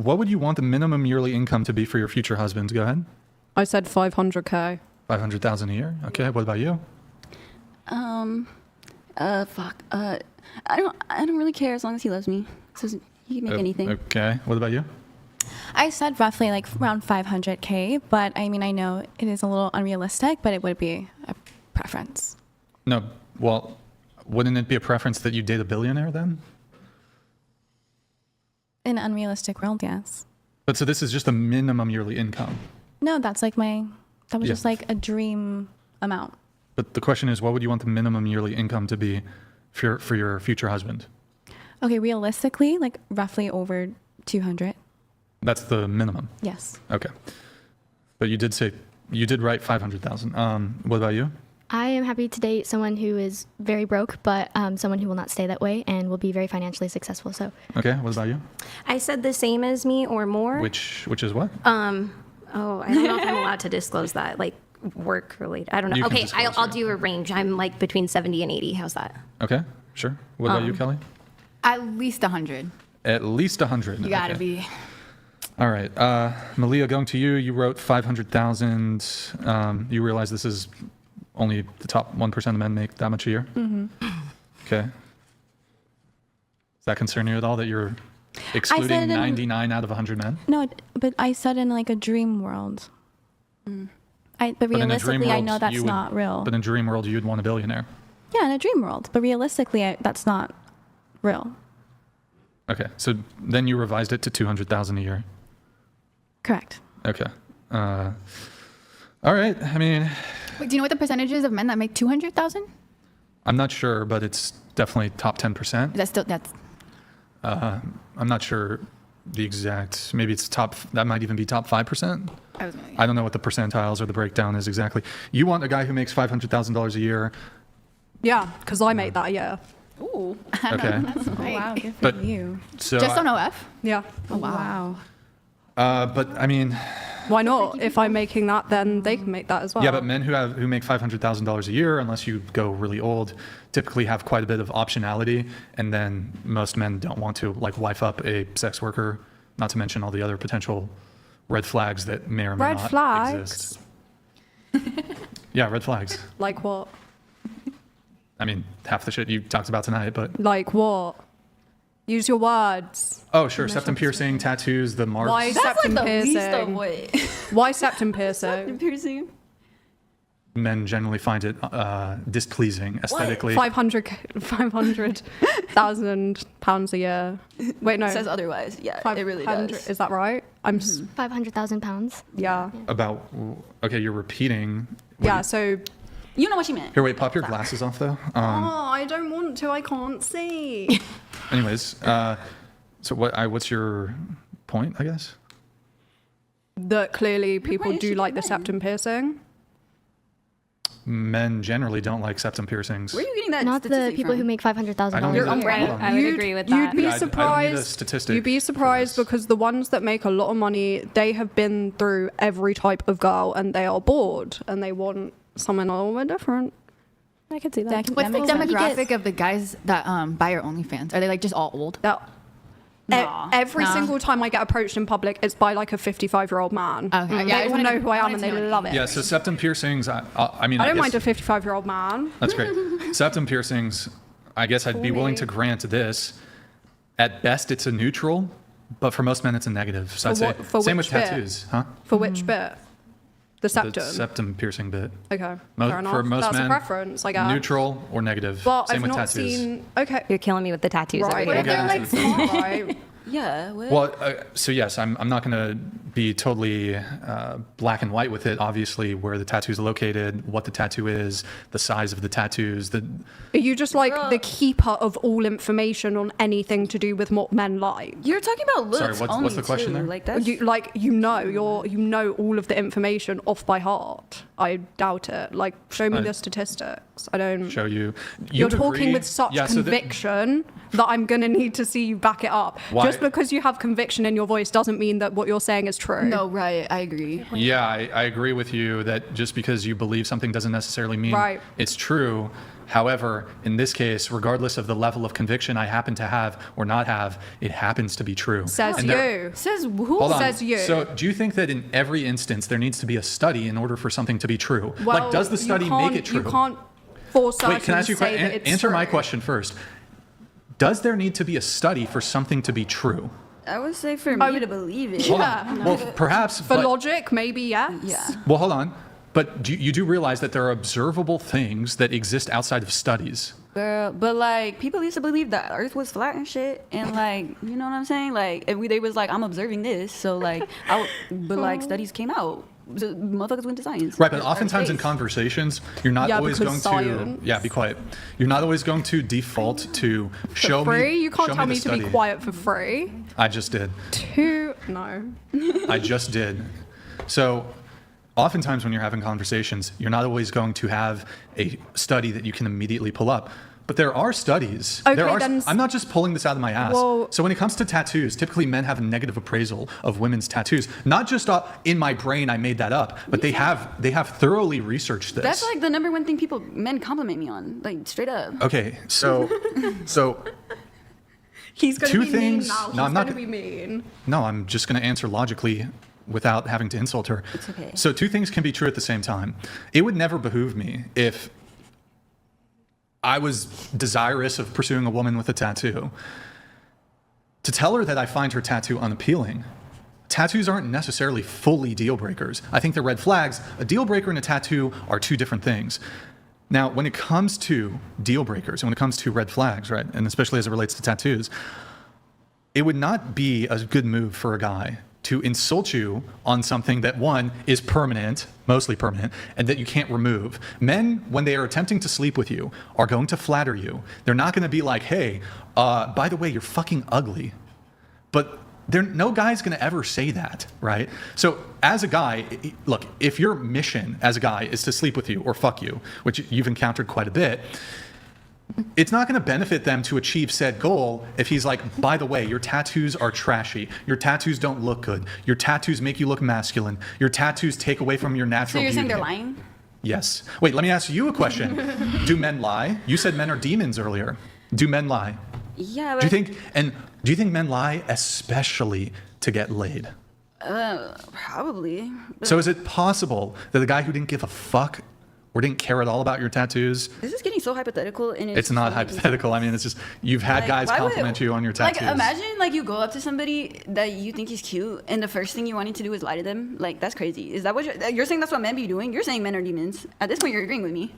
what would you want the minimum yearly income to be for your future husband? Go ahead. I said 500K. 500,000 a year. Okay. What about you? Fuck. I don't really care as long as he loves me. So he can make anything. Okay. What about you? I said roughly like around 500K, but I mean, I know it is a little unrealistic, but it would be a preference. No. Well, wouldn't it be a preference that you date a billionaire then? In an unrealistic world, yes. But so this is just a minimum yearly income. No, that was just like a dream amount. But the question is, what would you want the minimum yearly income to be for your future husband? Okay, realistically, like roughly over 200. That's the minimum. Yes. Okay. But you did write 500,000. What about you? I am happy to date someone who is very broke, but someone who will not stay that way and will be very financially successful. So. Okay. What about you? I said the same as me or more. Which is what? Oh, I don't know if I'm allowed to disclose that, like work related. I don't know. You can Okay, disclose, I'll yeah. do a range. I'm like between 70 and 80. How's that? Okay. Sure. What about you, Kelly? At least 100. At least 100. You gotta be. All right. Malia, going to you. You wrote 500,000. You realize this is only the top 1% of men make that much a year? Mm-hmm. Okay. Does that concern you at all that you're excluding 99 out of 100 men? No, but I said in like a dream world. But realistically, I know that's not real. But in a dream world, you'd want a billionaire. Yeah, in a dream world. But realistically, that's not real. Okay. So then you revised it to 200,000 a year. Correct. Okay. All right. I mean, Wait, do you know what the percentage is of men that make 200,000? I'm not sure, but it's definitely top 10%. That's I'm not sure the exact, maybe it's that might even be top 5%. I don't know what the percentiles or the breakdown is exactly. You want a guy who makes $500,000 a year. Yeah, because I make that a year. Ooh. Okay. Oh, wow, good for But- you. So, Just on OF? Yeah. Oh, wow. but I mean, Why not? If I'm making that, then they can make that as well. yeah, but men who make $500,000 a year, unless you go really old, typically have quite a bit of optionality, and then most men don't want to like wife up a sex worker, not to mention all the other potential red flags that may or may Red not flags? exist. Yeah, red flags. Like what? I mean, half the shit you talked about tonight, but Like what? Use your words. oh sure, septum piercing, tattoos, the marks. Why That's septum like the least of piercing? what. Why septum piercing? Piercing. Men generally find it displeasing aesthetically. 500,000 pounds a year. Wait, no. It says otherwise. Yeah, it really 500 does. Is that right? I'm. 500,000 pounds. Yeah. About okay, you're repeating. Yeah. So. You know what you meant. Here, wait, pop your glasses off though. Oh, I don't want to. I can't see. Anyways, so what's your point? I guess. That clearly people point do is like the men. septum piercing. Men generally don't like septum piercings. Where are you getting that Not the statistic people from? who make $500,000 I don't a need year. that. Hold on. I would agree with that. You'd be Yeah, I don't need a surprised. statistic You'd be for surprised this. because the ones that make a lot of money, they have been through every type of girl and they are bored and they want something a little bit different. I could see that. What's the makes sense. demographic of the guys that buy your OnlyFans? Are they like just all old? That every single time I get approached in public, it's by like a 55-year-old man. Okay, yeah, I They just all wanted know to- who I am wanted and to they know. love it. Yeah, so septum piercings. I mean, I don't guess, mind a 55-year-old man. That's great. Septum piercings. I guess I'd be willing to grant this. At best, it's a neutral, but for most men, it's a negative. So I'd say for same with which bit? tattoos, huh? For which bit? The septum. The septum piercing bit. Okay, Mo- fair enough. for most That's men, a preference, I guess. Neutral or negative. But Same I've with not tattoos. seen. Okay, You're killing me with the tattoos. right. Over But here. if they're like smart, right? Yeah. What? Well, so yes, I'm not going to be totally black and white with it. Obviously, where the tattoo is located, what the tattoo is, the size of the tattoos. Are you just like the keeper of all information on anything to do with what men like? You're talking about looks Sorry, what's only the question too. there? Like that's You know all of the information off by heart. I doubt it. Like, show me the statistics. I don't. show you. You're You'd talking agree- with such yeah, so that- conviction that I'm going to need to see you back it up. Why? Just because you have conviction in your voice doesn't mean that what you're saying is true. No, right. I agree. Yeah, I agree with you that just because you believe something doesn't necessarily mean Right. it's true. However, in this case, regardless of the level of conviction I happen to have or not have, it happens to be true. Says And you. Says who? Hold on. Says you. So, do you think that in every instance there needs to be a study in order for something to be true? Well, Like, does the you study can't- make it true? You can't for certain Wait, can I ask you a say question? that it's Answer my true. question first. Does there need to be a study for something to be true? I would say for I me would- to believe it. Hold Yeah. on. Well, perhaps. For but- logic, maybe yes. Yeah. Well, hold on. But you do realize that there are observable things that exist outside of studies. Girl, but like people used to believe that Earth was flat and shit, and like you know what I'm saying? Like they was like, I'm observing this, so like, but like studies came out. The motherfuckers went to science. Right, but Or oftentimes in space. conversations, you're not Yeah, always going because to. science. Yeah, be quiet. You're not always going to default to show For free? me. You can't show tell me me the to be study. quiet for free. I just did. No. I just did. So, oftentimes when you're having conversations, you're not always going to have a study that you can immediately pull up. But there are studies. Okay, there are. then I'm not just pulling this out of my ass. Well- So when it comes to tattoos, typically men have a negative appraisal of women's tattoos. Not just in my brain, I made that up, but they have thoroughly researched this. That's like the number one thing men compliment me on, like straight up. Okay, so He's going Two to be things- mean now. no, He's I'm not going to be mean. no, I'm just going to answer logically without having to insult her. It's okay. So two things can be true at the same time. It would never behoove me if I was desirous of pursuing a woman with a tattoo to tell her that I find her tattoo unappealing. Tattoos aren't necessarily fully deal breakers. I think they're red flags. A deal breaker and a tattoo are two different things. Now, when it comes to deal breakers and when it comes to red flags, right, and especially as it relates to tattoos, it would not be a good move for a guy to insult you on something that, one, is permanent, mostly permanent, and that you can't remove. Men, when they are attempting to sleep with you, are going to flatter you. They're not going to be like, hey, by the way, you're fucking ugly. But no guy's going to ever say that, right? So as a guy, look, if your mission as a guy is to sleep with you or fuck you, which you've encountered quite a bit, it's not going to benefit them to achieve said goal if he's like, by the way, your tattoos are trashy. Your tattoos don't look good. Your tattoos make you look masculine. Your tattoos take away from your So natural you're saying beauty. they're lying? Yes. Wait, let me ask you a question. Do men lie? You said men are demons earlier. Do men lie? Yeah, but Do you think men lie especially to get laid? probably. So is it possible that the guy who didn't give a fuck or didn't care at all about your tattoos? This is getting so hypothetical, and It's not hypothetical. I mean, it's just you've had Like, guys why would- compliment you on your tattoos. Like, imagine like you go up to somebody that you think is cute, and the first thing you wanting to do is lie to them. Like, that's crazy. Is that what you're saying? That's what men be doing? You're saying men are demons. At this point, you're agreeing with me.